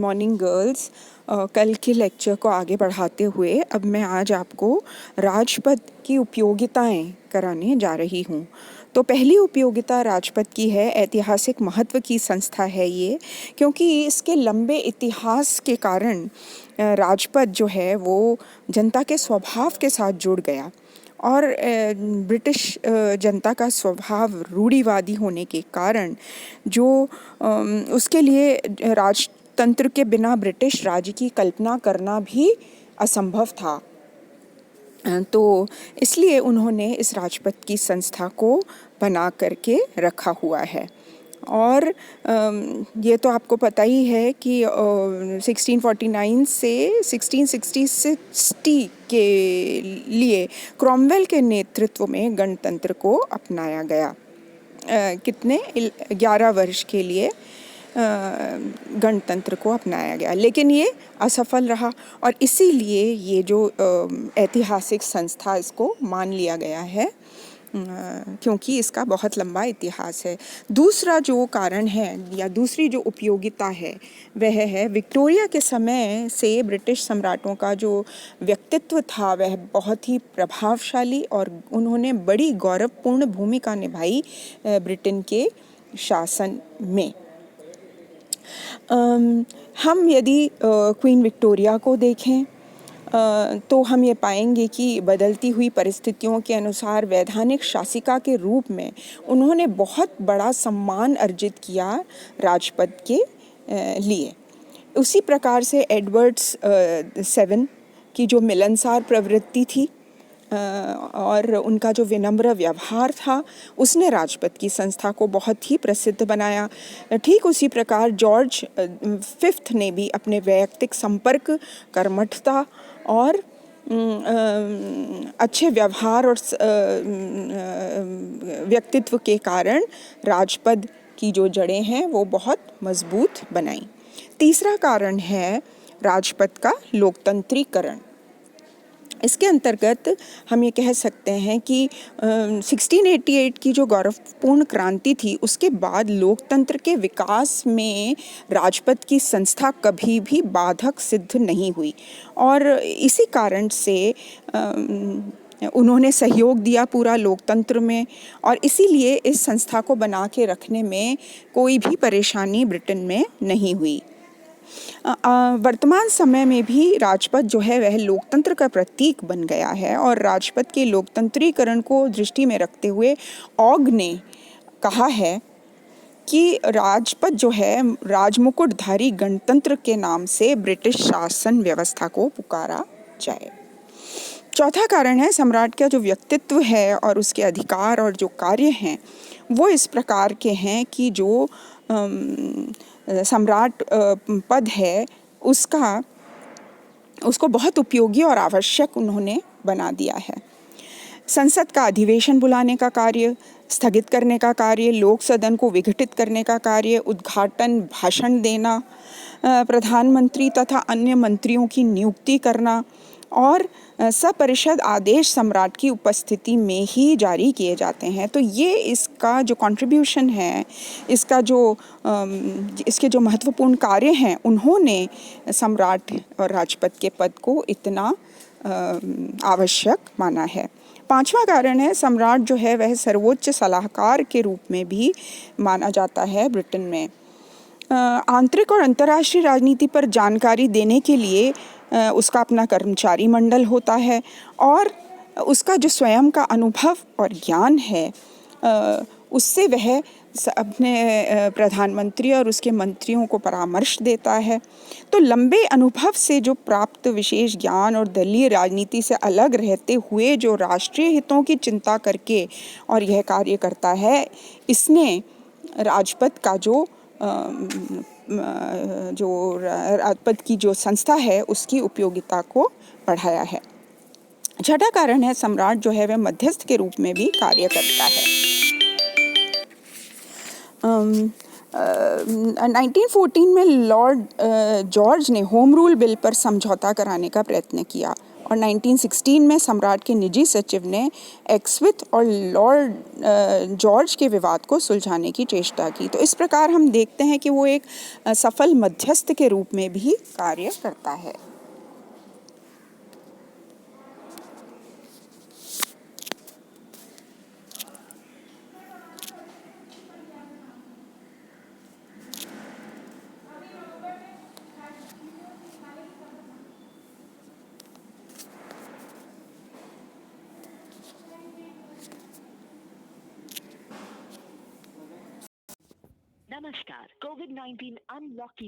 Morning girls. कल के lecture को आगे बढ़ाते हुए अब मैं आज आपको राजपद की उपयोगिताएं कराने जा रही हूँ। तो पहली उपयोगिता राजपद की है, ऐतिहासिक महत्व की संस्था है ये, क्योंकि इसके लंबे इतिहास के कारण राजपद जो है वो जनता के स्वभाव के साथ जुड़ गया और ब्रिटिश जनता का स्वभाव रूढ़िवादी होने के कारण जो उसके लिए राजतंत्र के बिना ब्रिटिश राज्य की कल्पना करना भी असंभव था। तो इसलिए उन्होंने इस राजपद की संस्था को बना करके रखा हुआ है। और ये तो आपको पता ही है कि 1649 से 1660 के लिए क्रॉमवेल के नेतृत्व में गणतंत्र को अपनाया गया। कितने 11 वर्ष के लिए गणतंत्र को अपनाया गया, लेकिन ये असफल रहा और इसीलिए ये जो ऐतिहासिक संस्था इसको मान लिया गया है, क्योंकि इसका बहुत लंबा इतिहास है। दूसरा जो कारण है या दूसरी जो उपयोगिता है वह है विक्टोरिया के समय से ब्रिटिश सम्राटों का जो व्यक्तित्व था वह बहुत ही प्रभावशाली और उन्होंने बड़ी गौरवपूर्ण भूमिका निभाई ब्रिटेन के शासन में। हम यदि क्वीन विक्टोरिया को देखें तो हम ये पाएंगे कि बदलती हुई परिस्थितियों के अनुसार वैधानिक शासिका के रूप में उन्होंने बहुत बड़ा सम्मान अर्जित किया राजपद के लिए। उसी प्रकार से एडवर्ड्स 7 की जो मिलनसार प्रवृत्ति थी और उनका जो विनम्र व्यवहार था उसने राजपद की संस्था को बहुत ही प्रसिद्ध बनाया। ठीक उसी प्रकार जॉर्ज 5 ने भी अपने वैयक्तिक संपर्क, कर्मठता और अच्छे व्यवहार और व्यक्तित्व के कारण राजपद की जो जड़ें हैं वो बहुत मजबूत बनाई। तीसरा कारण है राजपद का लोकतंत्रीकरण। इसके अंतर्गत हम ये कह सकते हैं कि 1688 की जो गौरवपूर्ण क्रांति थी उसके बाद लोकतंत्र के विकास में राजपद की संस्था कभी भी बाधक सिद्ध नहीं हुई और इसी कारण से उन्होंने सहयोग दिया पूरा लोकतंत्र में और इसीलिए इस संस्था को बना के रखने में कोई भी परेशानी ब्रिटेन में नहीं हुई। वर्तमान समय में भी राजपद जो है वह लोकतंत्र का प्रतीक बन गया है और राजपद के लोकतंत्रीकरण को दृष्टि में रखते हुए ऑग ने कहा है कि राजपद जो है राजमुकुटधारी गणतंत्र के नाम से ब्रिटिश शासन व्यवस्था को पुकारा जाए। चौथा कारण है सम्राट का जो व्यक्तित्व है और उसके अधिकार और जो कार्य हैं वो इस प्रकार के हैं कि जो सम्राट पद है उसको बहुत उपयोगी और आवश्यक उन्होंने बना दिया है। संसद का अधिवेशन बुलाने का कार्य, स्थगित करने का कार्य, लोक सदन को विघटित करने का कार्य, उद्घाटन भाषण देना, प्रधानमंत्री तथा अन्य मंत्रियों की नियुक्ति करना और सपरिषद आदेश सम्राट की उपस्थिति में ही जारी किए जाते हैं। तो ये इसका जो कंट्रीब्यूशन है, इसके जो महत्वपूर्ण कार्य हैं उन्होंने सम्राट और राजपद के पद को इतना आवश्यक माना है। पांचवा कारण है सम्राट जो है वह सर्वोच्च सलाहकार के रूप में भी माना जाता है ब्रिटेन में। आंतरिक और अंतर्राष्ट्रीय राजनीति पर जानकारी देने के लिए उसका अपना कर्मचारी मंडल होता है और उसका जो स्वयं का अनुभव और ज्ञान है उससे वह अपने प्रधानमंत्री और उसके मंत्रियों को परामर्श देता है। तो लंबे अनुभव से जो प्राप्त विशेष ज्ञान और दलीय राजनीति से अलग रहते हुए जो राष्ट्रीय हितों की चिंता करके और यह कार्य करता है, इसने राजपद का जो राजपद की जो संस्था है उसकी उपयोगिता को बढ़ाया है। छठा कारण है सम्राट जो है वह मध्यस्थ के रूप में भी कार्य करता है। 1914 में लॉर्ड जॉर्ज ने होम रूल बिल पर समझौता कराने का प्रयत्न किया और 1916 में सम्राट के निजी सचिव ने एक्सविथ और लॉर्ड जॉर्ज के विवाद को सुलझाने की चेष्टा की। तो इस प्रकार हम देखते हैं कि वो एक सफल मध्यस्थ के रूप में भी कार्य करता है। नमस्कार, कोविड-19 अनलॉक की